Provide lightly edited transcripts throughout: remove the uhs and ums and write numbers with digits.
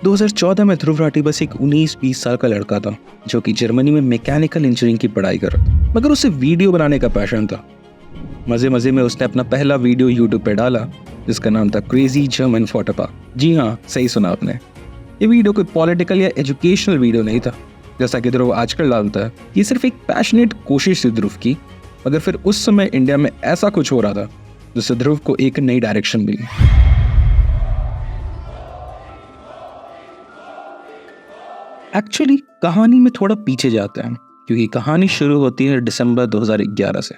2014 में ध्रुव राठी बस एक 19-20 साल का लड़का था जो कि जर्मनी में मैकेनिकल इंजीनियरिंग की पढ़ाई कर रहा था, मगर उसे वीडियो बनाने का पैशन था। मजे मजे में उसने अपना पहला वीडियो यूट्यूब पे डाला जिसका नाम था क्रेजी जर्मन फोटोपा। जी हाँ, सही सुना आपने। ये वीडियो कोई पॉलिटिकल या एजुकेशनल वीडियो नहीं था जैसा कि ध्रुव आजकल डालता है। ये सिर्फ एक पैशनेट कोशिश थी ध्रुव की, मगर फिर उस समय इंडिया में ऐसा कुछ हो रहा था जिससे ध्रुव को एक नई डायरेक्शन मिली। एक्चुअली कहानी में थोड़ा पीछे जाते हैं क्योंकि कहानी शुरू होती है दिसंबर 2011 से,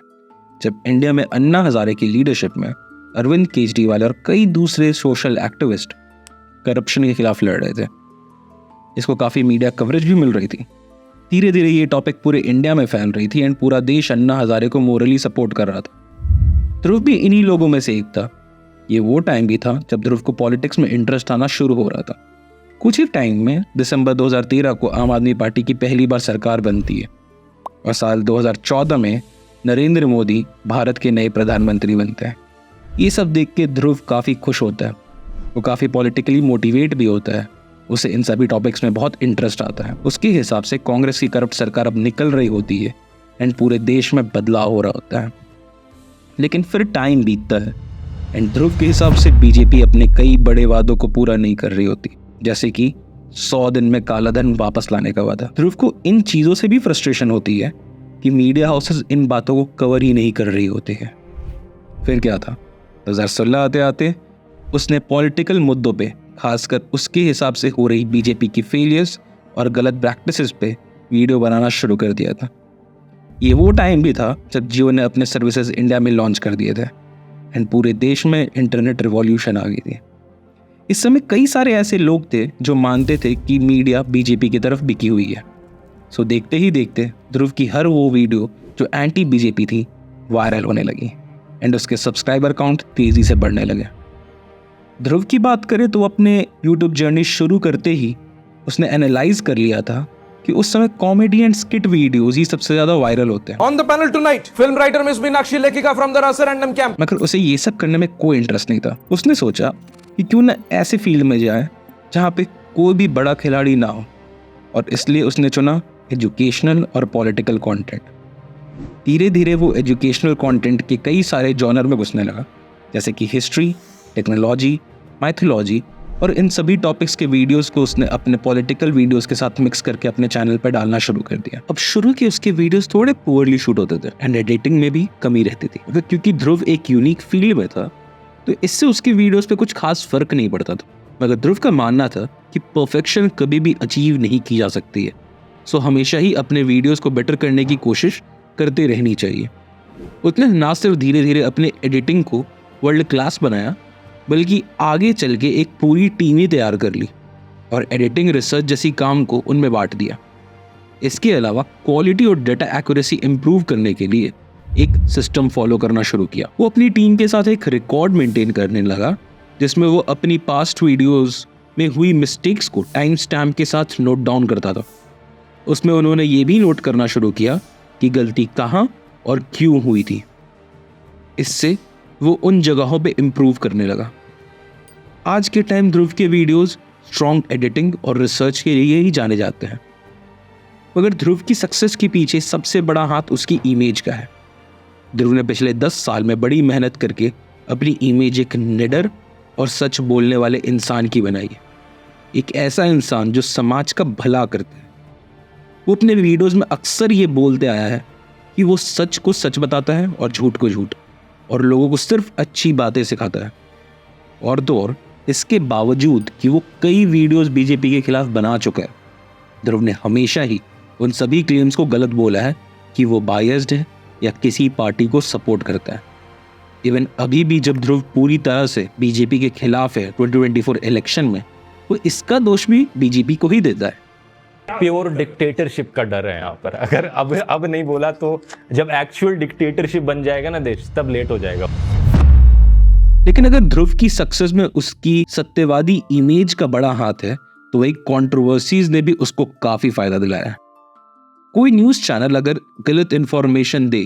जब इंडिया में अन्ना हजारे की लीडरशिप में अरविंद केजरीवाल और कई दूसरे सोशल एक्टिविस्ट करप्शन के खिलाफ लड़ रहे थे। इसको काफ़ी मीडिया कवरेज भी मिल रही थी। धीरे धीरे ये टॉपिक पूरे इंडिया में फैल रही थी एंड पूरा देश अन्ना हजारे को मोरली सपोर्ट कर रहा था। ध्रुव भी इन्हीं लोगों में से एक था। ये वो टाइम भी था जब ध्रुव को पॉलिटिक्स में इंटरेस्ट आना शुरू हो रहा था। कुछ ही टाइम में दिसंबर 2013 को आम आदमी पार्टी की पहली बार सरकार बनती है और साल 2014 में नरेंद्र मोदी भारत के नए प्रधानमंत्री बनते हैं। ये सब देख के ध्रुव काफ़ी खुश होता है। वो काफ़ी पॉलिटिकली मोटिवेट भी होता है। उसे इन सभी टॉपिक्स में बहुत इंटरेस्ट आता है। उसके हिसाब से कांग्रेस की करप्ट सरकार अब निकल रही होती है एंड पूरे देश में बदलाव हो रहा होता है। लेकिन फिर टाइम बीतता है एंड ध्रुव के हिसाब से बीजेपी अपने कई बड़े वादों को पूरा नहीं कर रही होती, जैसे कि 100 दिन में काला धन वापस लाने का वादा। ध्रुव को इन चीज़ों से भी फ्रस्ट्रेशन होती है कि मीडिया हाउसेस इन बातों को कवर ही नहीं कर रही होती है। फिर क्या था, 2016 आते आते उसने पॉलिटिकल मुद्दों पे, खासकर उसके हिसाब से हो रही बीजेपी की फेलियर्स और गलत प्रैक्टिसेस पे वीडियो बनाना शुरू कर दिया था। ये वो टाइम भी था जब जियो ने अपने सर्विसेज इंडिया में लॉन्च कर दिए थे एंड पूरे देश में इंटरनेट रिवॉल्यूशन आ गई थी। इस समय कई सारे ऐसे लोग थे जो मानते थे कि मीडिया बीजेपी की तरफ बिकी हुई है। सो देखते ही देखते ध्रुव की हर वो वीडियो जो एंटी बीजेपी थी वायरल होने लगी एंड उसके सब्सक्राइबर काउंट तेजी से बढ़ने लगे। ध्रुव की बात करें तो अपने यूट्यूब जर्नी शुरू करते ही उसने एनालाइज कर लिया था कि उस समय कॉमेडी एंड स्किट वीडियोस ही सबसे ज्यादा वायरल होते हैं। On the panel tonight, film writer Miss Meenakshi Lekhika from the Rasa Random Camp. मगर उसे ये सब करने में कोई इंटरेस्ट नहीं था। उसने सोचा कि क्यों ना ऐसे फील्ड में जाए जहाँ पे कोई भी बड़ा खिलाड़ी ना हो, और इसलिए उसने चुना एजुकेशनल और पॉलिटिकल कंटेंट। धीरे धीरे वो एजुकेशनल कंटेंट के कई सारे जॉनर में घुसने लगा, जैसे कि हिस्ट्री, टेक्नोलॉजी, माइथोलॉजी, और इन सभी टॉपिक्स के वीडियोस को उसने अपने पॉलिटिकल वीडियोस के साथ मिक्स करके अपने चैनल पर डालना शुरू कर दिया। अब शुरू के उसके वीडियोस थोड़े पुअरली शूट होते थे एंड एडिटिंग में भी कमी रहती थी, क्योंकि ध्रुव एक यूनिक फील्ड में था तो इससे उसकी वीडियोस पे कुछ खास फर्क नहीं पड़ता था। मगर ध्रुव का मानना था कि परफेक्शन कभी भी अचीव नहीं की जा सकती है, सो हमेशा ही अपने वीडियोस को बेटर करने की कोशिश करते रहनी चाहिए। उसने ना सिर्फ धीरे धीरे अपने एडिटिंग को वर्ल्ड क्लास बनाया, बल्कि आगे चल के एक पूरी टीम ही तैयार कर ली और एडिटिंग, रिसर्च जैसी काम को उनमें बांट दिया। इसके अलावा क्वालिटी और डेटा एक्यूरेसी इंप्रूव करने के लिए एक सिस्टम फॉलो करना शुरू किया। वो अपनी टीम के साथ एक रिकॉर्ड मेंटेन करने लगा जिसमें वो अपनी पास्ट वीडियोस में हुई मिस्टेक्स को टाइम स्टैम्प के साथ नोट डाउन करता था। उसमें उन्होंने ये भी नोट करना शुरू किया कि गलती कहाँ और क्यों हुई थी। इससे वो उन जगहों पे इम्प्रूव करने लगा। आज के टाइम ध्रुव के वीडियोस स्ट्रॉन्ग एडिटिंग और रिसर्च के लिए ही जाने जाते हैं, मगर ध्रुव की सक्सेस के पीछे सबसे बड़ा हाथ उसकी इमेज का है। ध्रुव ने पिछले 10 साल में बड़ी मेहनत करके अपनी इमेज एक निडर और सच बोलने वाले इंसान की बनाई है। एक ऐसा इंसान जो समाज का भला करता है। वो अपने वीडियोस में अक्सर ये बोलते आया है कि वो सच को सच बताता है और झूठ को झूठ, और लोगों को सिर्फ अच्छी बातें सिखाता है। और तो और इसके बावजूद कि वो कई वीडियोस बीजेपी के खिलाफ बना चुका है, ध्रुव ने हमेशा ही उन सभी क्लेम्स को गलत बोला है कि वो बायस्ड है या किसी पार्टी को सपोर्ट करता है। इवन अभी भी जब ध्रुव पूरी तरह से बीजेपी के खिलाफ है 2024 इलेक्शन में, वो इसका दोष भी बीजेपी को ही देता है। प्योर डिक्टेटरशिप का डर है यहाँ पर। अगर अब नहीं बोला तो जब एक्चुअल डिक्टेटरशिप बन जाएगा ना देश, तब लेट हो जाएगा। लेकिन अगर ध्रुव की सक्सेस में उसकी सत्यवादी इमेज का बड़ा हाथ है तो वही कंट्रोवर्सीज ने भी उसको काफी फायदा दिलाया है। कोई न्यूज़ चैनल अगर गलत इंफॉर्मेशन दे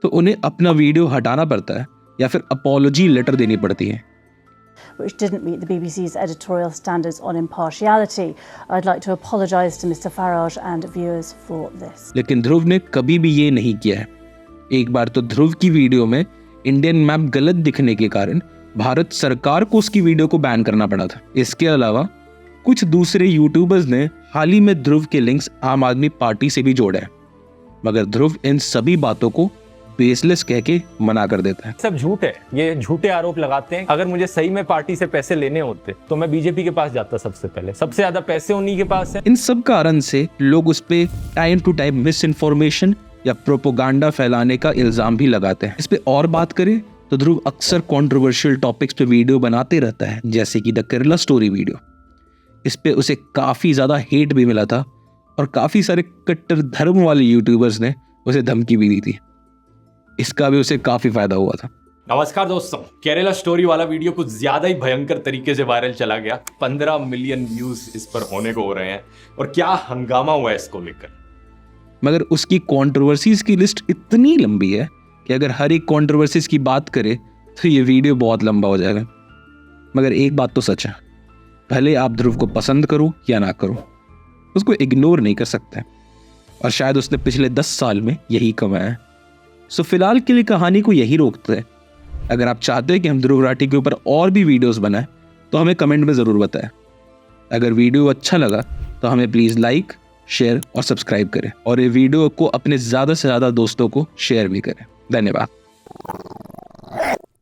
तो उन्हें अपना वीडियो हटाना पड़ता है या फिर अपॉलॉजी लेटर देनी पड़ती है। which didn't meet the BBC's editorial standards on impartiality. I'd like to apologise to Mr Farage and viewers for this. लेकिन ध्रुव ने कभी भी ये नहीं किया है। एक बार तो ध्रुव की वीडियो में इंडियन मैप गलत दिखने के कारण भारत सरकार को उसकी वीडियो को बैन करना पड़ा था। इसके अलावा कुछ दूसरे यूट्यूबर्स ने हाल ही में ध्रुव के लिंक्स आम आदमी पार्टी से भी जोड़े हैं, मगर ध्रुव इन सभी बातों को बेसलेस कह के मना कर देता है। सब झूठ है, ये झूठे आरोप लगाते हैं। अगर मुझे सही में पार्टी से पैसे लेने होते तो मैं बीजेपी के पास जाता सबसे पहले। सबसे ज्यादा पैसे उन्हीं के पास है। इन सब कारण से लोग उस पे time to time misinformation या प्रोपोगंडा फैलाने का इल्जाम भी लगाते हैं। इस पे और बात करें तो ध्रुव अक्सर कंट्रोवर्शियल टॉपिक्स पे वीडियो बनाते रहता है, जैसे कि द केरला स्टोरी वीडियो। इस पे उसे काफी ज्यादा हेट भी मिला था और काफी सारे कट्टर धर्म वाले यूट्यूबर्स ने उसे धमकी भी दी थी। इसका भी उसे काफी फायदा हुआ था। नमस्कार दोस्तों, केरला स्टोरी वाला वीडियो कुछ ज्यादा ही भयंकर तरीके से वायरल चला गया। 15 मिलियन व्यूज इस पर होने को हो रहे हैं और क्या हंगामा हुआ है इसको लेकर। मगर उसकी कंट्रोवर्सीज की लिस्ट इतनी लंबी है कि अगर हर एक कंट्रोवर्सीज की बात करें तो ये वीडियो बहुत लंबा हो जाएगा। मगर एक बात तो सच है, भले आप ध्रुव को पसंद करो या ना करो, उसको इग्नोर नहीं कर सकते और शायद उसने पिछले 10 साल में यही कमाया है। सो फिलहाल के लिए कहानी को यही रोकते हैं। अगर आप चाहते हैं कि हम ध्रुव राठी के ऊपर और भी वीडियोस बनाएं तो हमें कमेंट में ज़रूर बताएं। अगर वीडियो अच्छा लगा तो हमें प्लीज़ लाइक, शेयर और सब्सक्राइब करें और ये वीडियो को अपने ज़्यादा से ज़्यादा दोस्तों को शेयर भी करें। धन्यवाद।